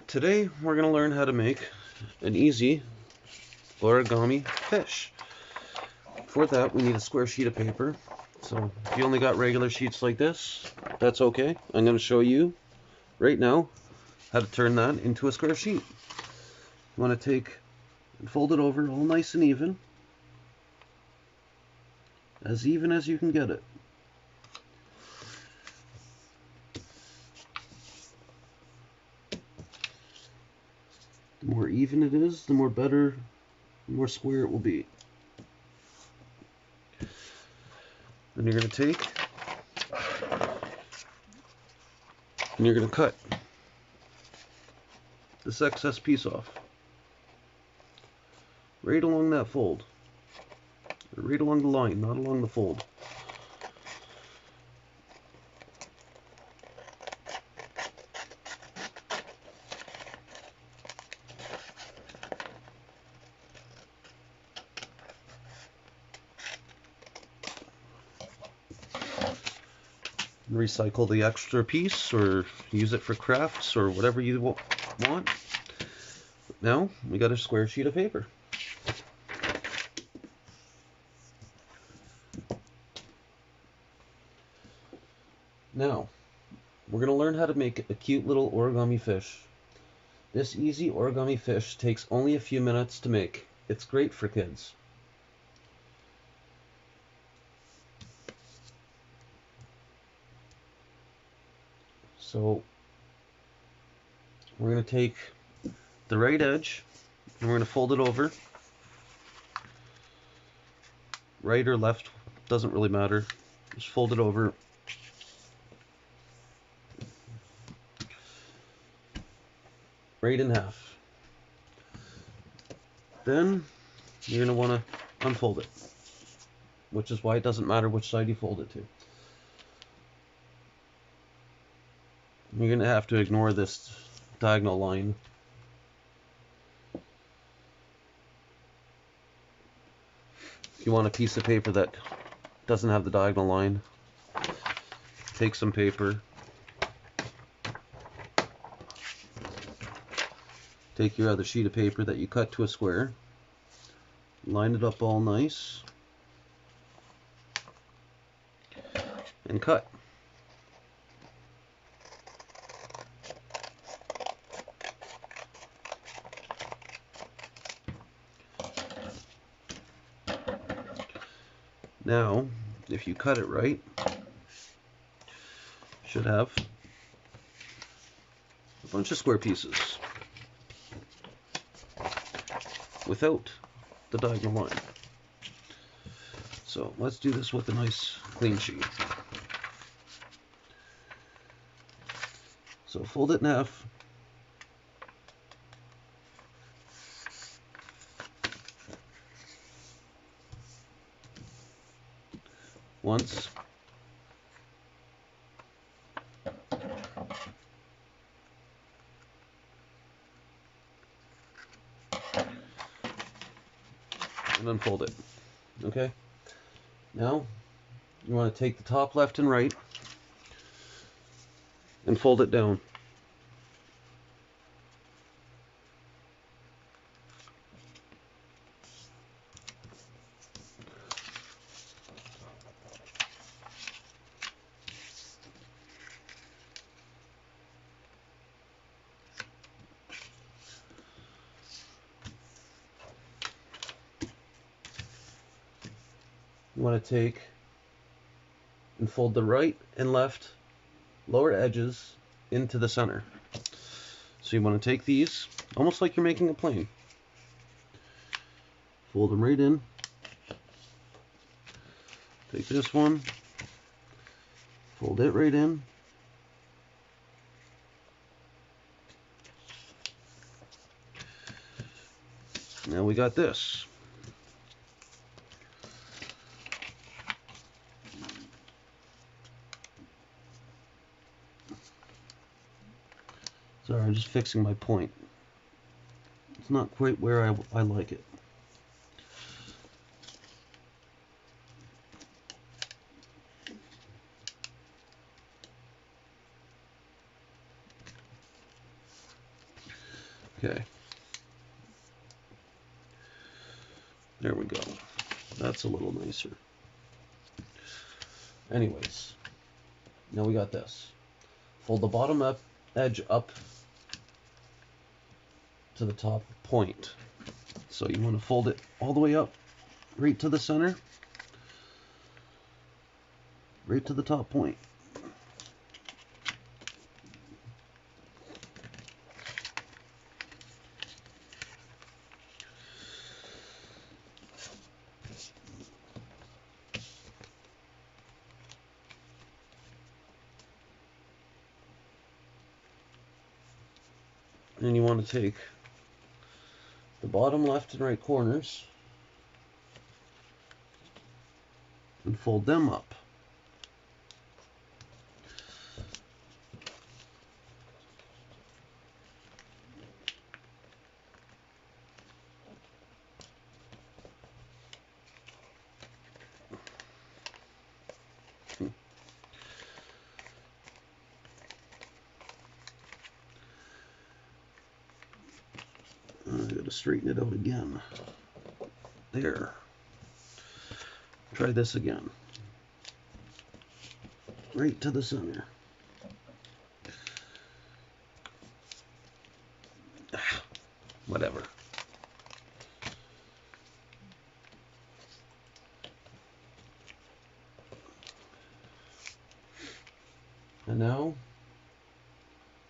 Today we're going to learn how to make an easy origami fish. For that we need a square sheet of paper. So if you only got regular sheets like this, that's okay. I'm going to show you right now how to turn that into a square sheet. You want to take and fold it over all nice and even as you can get it. The more even it is, the more better, the more square it will be. And you're going to take and you're going to cut this excess piece off right along that fold, right along the line, not along the fold. Recycle the extra piece or use it for crafts or whatever you want. Now we got a square sheet of paper. Now we're going to learn how to make a cute little origami fish. This easy origami fish takes only a few minutes to make. It's great for kids. So we're going to take the right edge and we're going to fold it over. Right or left, doesn't really matter. Just fold it over. Right in half. Then you're going to want to unfold it, which is why it doesn't matter which side you fold it to. You're going to have to ignore this diagonal line. If you want a piece of paper that doesn't have the diagonal line, take some paper, take your other sheet of paper that you cut to a square, line it up all nice, and cut. Now, if you cut it right, you should have a bunch of square pieces without the diagonal line. So let's do this with a nice clean sheet. So fold it in half. Once. And unfold it. Okay? Now, you want to take the top left and right and fold it down. You want to take and fold the right and left lower edges into the center. So you want to take these almost like you're making a plane. Fold them right in. Take this one, fold it right in. Now we got this. Sorry, I'm just fixing my point. It's not quite where I like it. Okay. There we go. That's a little nicer. Anyways, now we got this. Fold the bottom edge up to the top point. So you want to fold it all the way up, right to the center, right to the top point. And you want to take the bottom left and right corners and fold them up. I gotta straighten it out again. There. Try this again. Right to the center. Whatever. And now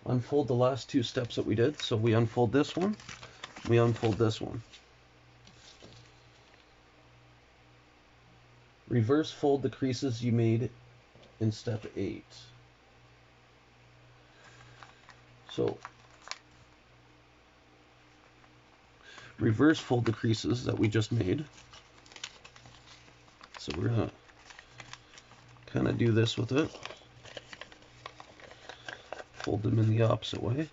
unfold the last two steps that we did. So we unfold this one, we unfold this one. Reverse fold the creases you made in step 8. So reverse fold the creases that we just made. So we're gonna kind of do this with it. Fold them in the opposite way.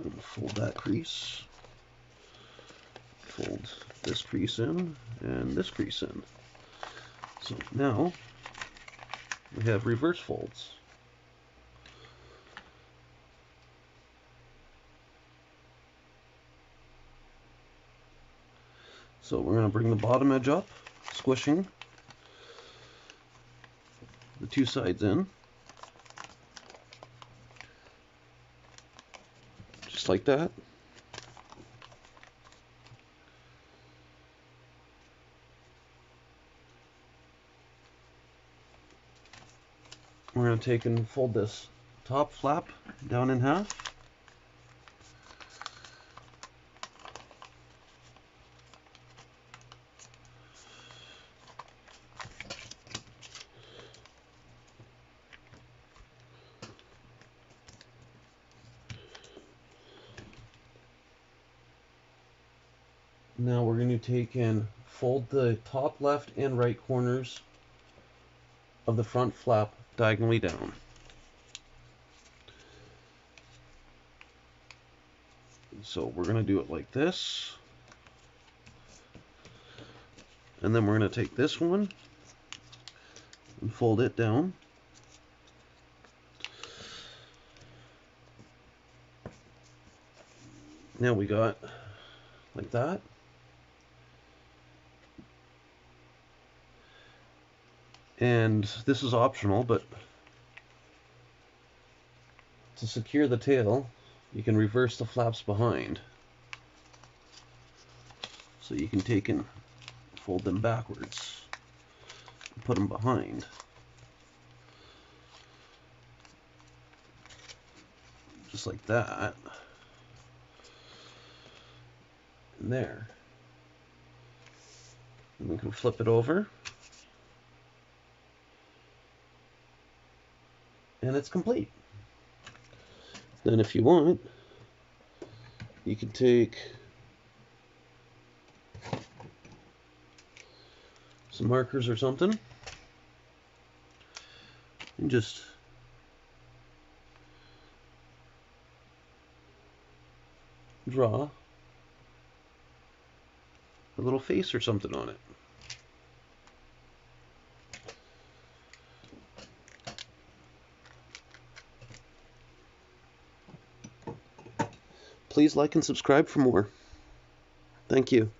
And fold that crease. Fold this crease in and this crease in. So now we have reverse folds. So we're going to bring the bottom edge up, squishing the two sides in. Just like that. We're going to take and fold this top flap down in half. Now we're going to take and fold the top left and right corners of the front flap diagonally down. So we're going to do it like this. And then we're going to take this one and fold it down. Now we got like that. And this is optional, but to secure the tail, you can reverse the flaps behind. So you can take and fold them backwards and put them behind. Just like that. And there. And we can flip it over. And it's complete. Then if you want, you can take some markers or something and just draw a little face or something on it. Please like and subscribe for more. Thank you.